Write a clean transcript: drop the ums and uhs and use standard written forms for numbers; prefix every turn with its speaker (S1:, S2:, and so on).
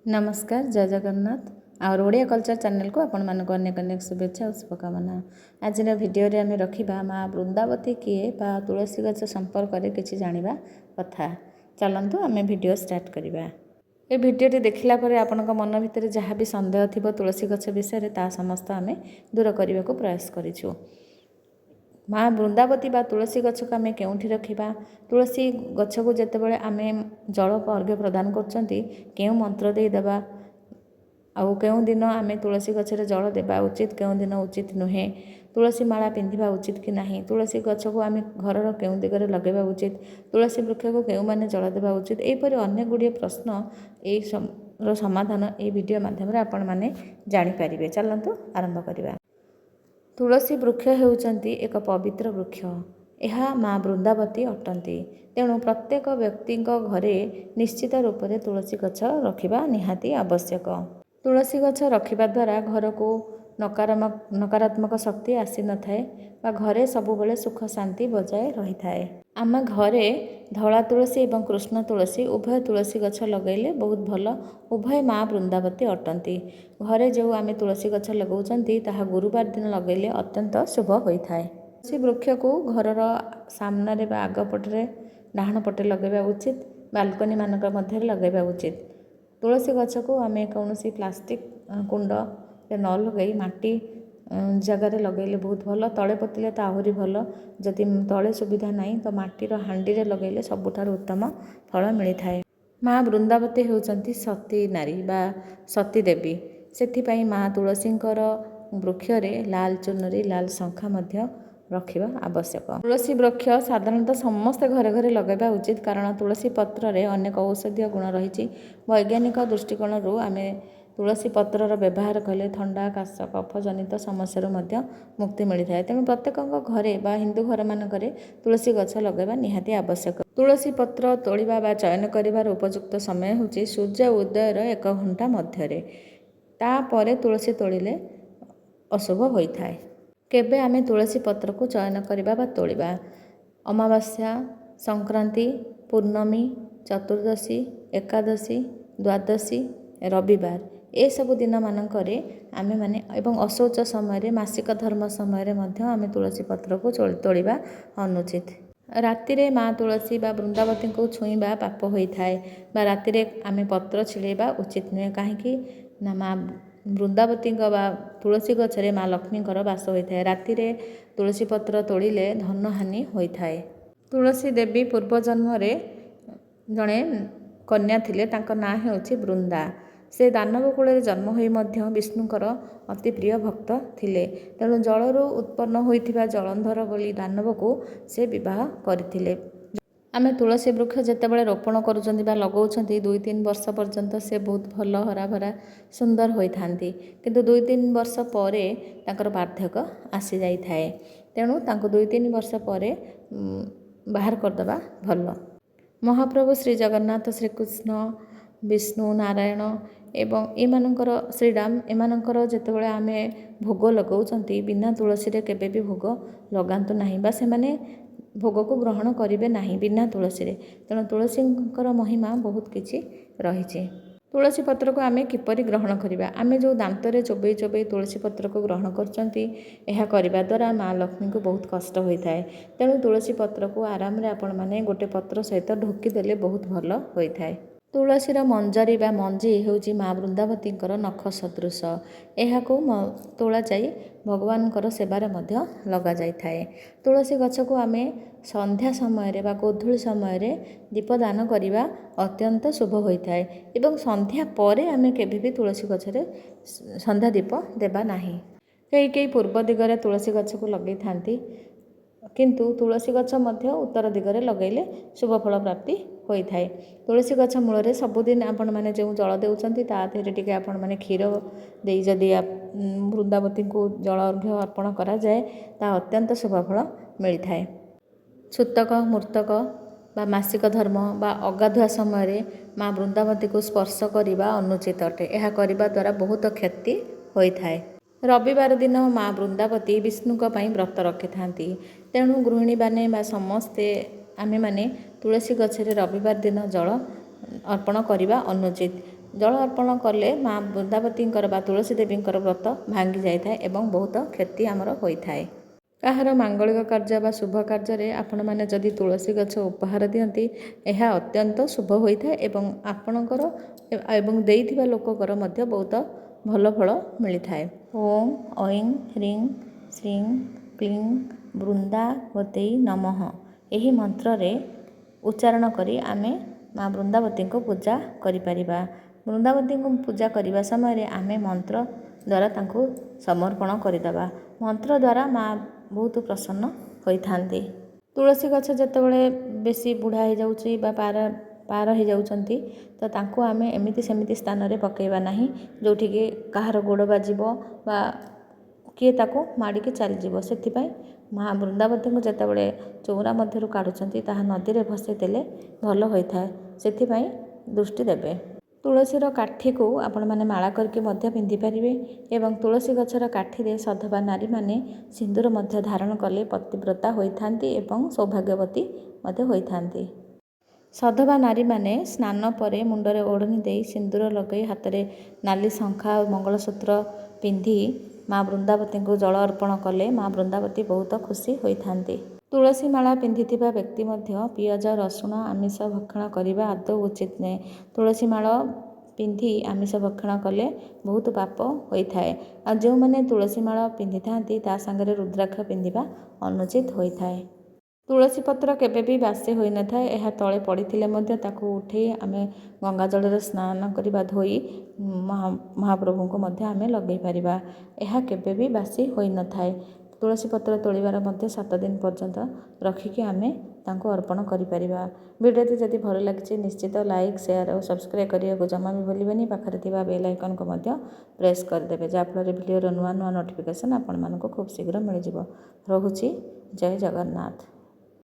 S1: नमस्कार जय जगन्नाथ और ओडिया कल्चर चैनल को आपण मानक अनेक अनेक शुभेच्छा और शुभकामना। आज भिडियो रे आम रखा माँ वृंदावती किए बा तुलसी गछ संपर्क में किसी जाना कथा। चलतु आम भिडियो स्टार्ट करवा। ये भिडियो देखला आपण मन भितर जहाँ भी सन्देह थी तुलसी गछ विषय ता समस्त आम दूर करने को प्रयास करूँ। माँ वृंदावती बा तुलसी गछ को आम के रखा, तुलसी गछ को जितेबाला आम जल अर्घ्य प्रदान कर मंत्र देदेबा आउ केउं दिन आम तुलसी गछरे जल देवा उचित केउं दिन उचित नुहे, तुलसी माला पिंधिबा उचित कि नहीं, तुलसी गछ को आम घर केउं दिगरे लगेबा उचित, तुलसी वृक्ष को केउं माने जल देवा उचित, एपरि अनेक गुड़िए प्रश्न ये समाधान ये वीडियो माध्यम आपण माने जानि परिबे। चलंतु आरंभ करिबा। तुलसी वृक्ष हेउचंती एक पवित्र वृक्ष, यह माँ वृंदावती अटंती। तेणु प्रत्येक व्यक्ति घरे निश्चित रूप से तुलसी गछ रखा निहाती आवश्यक। तुलसी गछ रखा द्वारा घर को नकारात्मक शक्ति आसी न थाए बा घरे सबुबले सुख शांति बजाय रही थाए। आम घरे धला तुलसी और कृष्ण तुलसी उभय तुलसी गछ लगेले बहुत भल। उभय माँ वृंदावती अटंती। घरे जो आम तुलसी गछ लगाउछंती ताहा गुरुवार दिन लगेले अत्यंत शुभ होता है। तुलसी वृक्ष को घर सामने बा आग पटे डाहाण पटे लगेबा उचित, बालकनी मानक मध्य लगेबा उचित। तुलसी गछ को आम कौन प्लास्टिक कुंड न लगे माटी जगार लगेले बहुत भल। तले पोतिले तो आहरी भल, जदि तले सुविधा नहीं तो माटीर हांडी रे लगेले सबुठार उत्तम फल मिलता है। माँ वृंदावती होउचंती सती नारी बा सती देवी, सेथिपाई माँ तुलसींकर वृक्षरे लाल चुनरी लाल शंखा मध्य रखा आवश्यक। तुलसी वृक्ष साधारणतः समस्त घरे घरे लगेबा उचित, कारण तुलसी पत्र रे अनेक औषधीय गुण रही। वैज्ञानिक दृष्टिकोण आम तुलसी पत्रर व्यवहार कले थंडा काश कफ जनित समस्या मुक्ति मिलता है। तेणु प्रत्येक घरे बा हिंदू घर मानक तुलसी गछ लगेबा निहाती आवश्यक। तुलसी पत्र तोड़िबा बा चयन करिबार उपयुक्त समय होची सूर्य उदयर 1 घंटा मध्य, तापर तुलसी तोड़िले अशुभ होता है। केबे आमे तुलसी पत्र को चयन करिबा बा तोड़िबा? अमावास्या, संक्रांति, पूर्णमी, चतुर्दशी, एकादशी, द्वादशी, रविवार ए सबु दिन मानकरे आमे माने एवं अशौच समय मासिक धर्म समय आमे तुलसी पत्र को तोड़िबा अनुचित। राति रे माँ तुलसी बा वृंदावती को छुईबा पाप होता है बा राति रे आमे पत्र छिड़ेबा उचित नुहे। कहीं ना माँ वृंदावती बा तुलसी गछरे माँ लक्ष्मीकर वास होता है। राति रे तुलसी पत्र तोड़िले धन हानि होता है। तुलसी देवी पूर्व जन्म जड़े कन्या थिले, तांको नाँ हेउछि वृंदा। से दानव कूल जन्म होई मध्य विष्णुकर अति प्रिय भक्त थिले। तेणु जलरू उत्पन्न होइथिबा जलंधर बोली दानव को से विवाह करथिले। आमे तुलसी वृक्ष जेतेबेले रोपण करूछंती बा लगाउछंती 2-3 वर्ष पर्यंत से बहुत भल हरा भरा सुंदर होइथांती, किंतु 2-3 वर्ष परे तांकर वार्धक्य आसी जाई थाए। तेणु तांको 2-3 वर्ष परे बाहर करदबा भल। महाप्रभु श्री जगन्नाथ श्रीकृष्ण विष्णु नारायण एवं एमानंकर श्रीराम एमानंकर जेतेबेले आमे भोग लगाउछंती बिना तुलसी रे केबे भी भोग लगांतु नाही बा से माने भोग को ग्रहण करेंगे नहीं बिना तुलसी रे। तेणु तुलसींकर महिमा बहुत किछि रही। तुलसी पत्र को आमे किपरि ग्रहण करिबा? आमे जो दांत रे चोबई चोबई तुलसी पत्र को ग्रहण करचंती, यह करिबा द्वारा माँ लक्ष्मी को बहुत कष्ट होता है। तेणु तुलसी पत्र को आराम रे आपण माने गोटे पत्र सहित ढोकी देले बहुत भल होता है। तुलसीर मंजरी बा मंजी हेउची माँ वृंदावतींकर नख सदृश। एहाको तोला जाई भगवानकर सेवारे मध्य लगा जाई थाए। तुलसी गछ को आमे संध्या समय बा गोधूली समय दीपदान करिबा अत्यंत शुभ होता है। एवं संध्या परे आमे केबे भी तुलसी गछरे संध्या दीप देबा नाही। कई पूर्व दिगरे तुलसी गछ को लगै थांती, किंतु तुलसी गछ मध्य उत्तर दिगरे लगैले शुभ फल प्राप्ति होता है। तुलसी गछ मूल सबुदिन आपण मैंने जो जल देउछंती ता देहरे टिके आपण मैंने क्षीर दे जदि वृंदावती को जल अर्घ्य अर्पण करा जाए ता अत्यंत शुभ फल मिलता है। छूतक मूर्तक बा मासिक धर्म बा अगाधुआ समय माँ वृंदावती को स्पर्श करने अनुचित अटे। यह करने द्वारा बहुत क्षति होता है। रविवार दिन माँ वृंदावती विष्णु व्रत रखि था। तेणु गृहिणी माने बा समस्ते आमे माने तुलसी गछरे रविवार दिन जल अर्पण करने अनुचित। ଜଳ ଅର୍ପଣ କଲେ ମା ବୃନ୍ଦାବତୀଙ୍କର ବା ତୁଳସୀ ଦେବୀଙ୍କର ବ୍ରତ ଭାଙ୍ଗି ଯାଇଥାଏ ଏବଂ ବହୁତ କ୍ଷତି ଆମର ହୋଇଥାଏ। କାହାର ମାଙ୍ଗଳିକ କାର୍ଯ୍ୟ ବା ଶୁଭ କାର୍ଯ୍ୟରେ ଆପଣମାନେ ଯଦି ତୁଳସୀ ଗଛ ଉପହାର ଦିଅନ୍ତି, ଏହା ଅତ୍ୟନ୍ତ ଶୁଭ ହୋଇଥାଏ ଏବଂ ଆପଣଙ୍କର ଏବଂ ଦେଇଥିବା ଲୋକଙ୍କର ମଧ୍ୟ ବହୁତ ଭଲ ଫଳ ମିଳିଥାଏ। ଓଁ ଐଂ ହ୍ରିଂ ଶ୍ରୀଂ କ୍ଲିଂ ବୃନ୍ଦାବତୀ ନମଃ ଏହି ମନ୍ତ୍ରରେ ଉଚ୍ଚାରଣ କରି ଆମେ ମା ବୃନ୍ଦାବତୀଙ୍କୁ ପୂଜା କରିପାରିବା। ବୃନ୍ଦାବତୀଙ୍କୁ ପୂଜା କରିବା ସମୟରେ ଆମେ ମନ୍ତ୍ର ଦ୍ୱାରା ତାଙ୍କୁ ସମର୍ପଣ କରିଦେବା। ମନ୍ତ୍ର ଦ୍ୱାରା ମା ବହୁତ ପ୍ରସନ୍ନ ହୋଇଥାନ୍ତି। ତୁଳସୀ ଗଛ ଯେତେବେଳେ ବେଶୀ ବୁଢ଼ା ହେଇଯାଉଛି ବା ପାର ହେଇଯାଉଛନ୍ତି, ତ ତାଙ୍କୁ ଆମେ ଏମିତି ସେମିତି ସ୍ଥାନରେ ପକାଇବା ନାହିଁ ଯେଉଁଠିକି କାହାର ଗୋଡ଼ ବାଜିବ ବା କିଏ ତାକୁ ମାଡ଼ିକି ଚାଲିଯିବ। ସେଥିପାଇଁ ମା ବୃନ୍ଦାବତୀଙ୍କୁ ଯେତେବେଳେ ଚଉରା ମଧ୍ୟରୁ କାଢ଼ୁଛନ୍ତି, ତାହା ନଦୀରେ ଭସେଇ ଦେଲେ ଭଲ ହୋଇଥାଏ। ସେଥିପାଇଁ ଦୃଷ୍ଟି ଦେବେ। ତୁଳସୀର କାଠିକୁ ଆପଣମାନେ ମାଳା କରିକି ମଧ୍ୟ ପିନ୍ଧିପାରିବେ ଏବଂ ତୁଳସୀ ଗଛର କାଠିରେ ସଧବା ନାରୀମାନେ ସିନ୍ଦୁର ମଧ୍ୟ ଧାରଣ କଲେ ପତିବ୍ରତା ହୋଇଥାନ୍ତି ଏବଂ ସୌଭାଗ୍ୟବତୀ ମଧ୍ୟ ହୋଇଥାନ୍ତି। ସଧବା ନାରୀମାନେ ସ୍ନାନ ପରେ ମୁଣ୍ଡରେ ଓଢ଼ଣି ଦେଇ ସିନ୍ଦୁର ଲଗାଇ ହାତରେ ନାଲି ଶଙ୍ଖା ଆଉ ମଙ୍ଗଳସୂତ୍ର ପିନ୍ଧି ମା ବୃନ୍ଦାବତୀଙ୍କୁ ଜଳ ଅର୍ପଣ କଲେ ମା ବୃନ୍ଦାବତୀ ବହୁତ ଖୁସି ହୋଇଥାନ୍ତି। ତୁଳସୀ ମାଳା ପିନ୍ଧିଥିବା ବ୍ୟକ୍ତି ମଧ୍ୟ ପିଆଜ ରସୁଣ ଆମିଷ ଭକ୍ଷଣ କରିବା ଆଦୌ ଉଚିତ ନୁହେଁ। ତୁଳସୀ ମାଳ ପିନ୍ଧି ଆମିଷ ଭକ୍ଷଣ କଲେ ବହୁତ ପାପ ହୋଇଥାଏ। ଆଉ ଯେଉଁମାନେ ତୁଳସୀ ମାଳ ପିନ୍ଧିଥାନ୍ତି ତା ସାଙ୍ଗରେ ରୁଦ୍ରାକ୍ଷ ପିନ୍ଧିବା ଅନୁଚିତ ହୋଇଥାଏ। ତୁଳସୀ ପତ୍ର କେବେ ବି ବାସି ହୋଇନଥାଏ। ଏହା ତଳେ ପଡ଼ିଥିଲେ ମଧ୍ୟ ତାକୁ ଉଠାଇ ଆମେ ଗଙ୍ଗା ଜଳରେ ସ୍ନାନ କରିବା ଧୋଇ ମହାପ୍ରଭୁଙ୍କୁ ମଧ୍ୟ ଆମେ ଲଗାଇ ପାରିବା। ଏହା କେବେ ବି ବାସି ହୋଇନଥାଏ। ତୁଳସୀ ପତ୍ର ତୋଳିବାର ମଧ୍ୟ 7 ଦିନ ପର୍ଯ୍ୟନ୍ତ ରଖିକି ଆମେ ତାଙ୍କୁ ଅର୍ପଣ କରିପାରିବା। ଭିଡ଼ିଓଟି ଯଦି ଭଲ ଲାଗିଛି ନିଶ୍ଚିତ ଲାଇକ୍ ସେୟାର ଓ ସବସ୍କ୍ରାଇବ୍ କରିବାକୁ ଜମା ବି ଭୁଲିବେନି। ପାଖରେ ଥିବା ବେଲ୍ ଆଇକନ୍କୁ ମଧ୍ୟ ପ୍ରେସ୍ କରିଦେବେ, ଯାହାଫଳରେ ଭିଡ଼ିଓର ନୂଆ ନୋଟିଫିକେସନ୍ ଆପଣମାନଙ୍କୁ ଖୁବ୍ ଶୀଘ୍ର ମିଳିଯିବ। ରହୁଛି। ଜୟ ଜଗନ୍ନାଥ।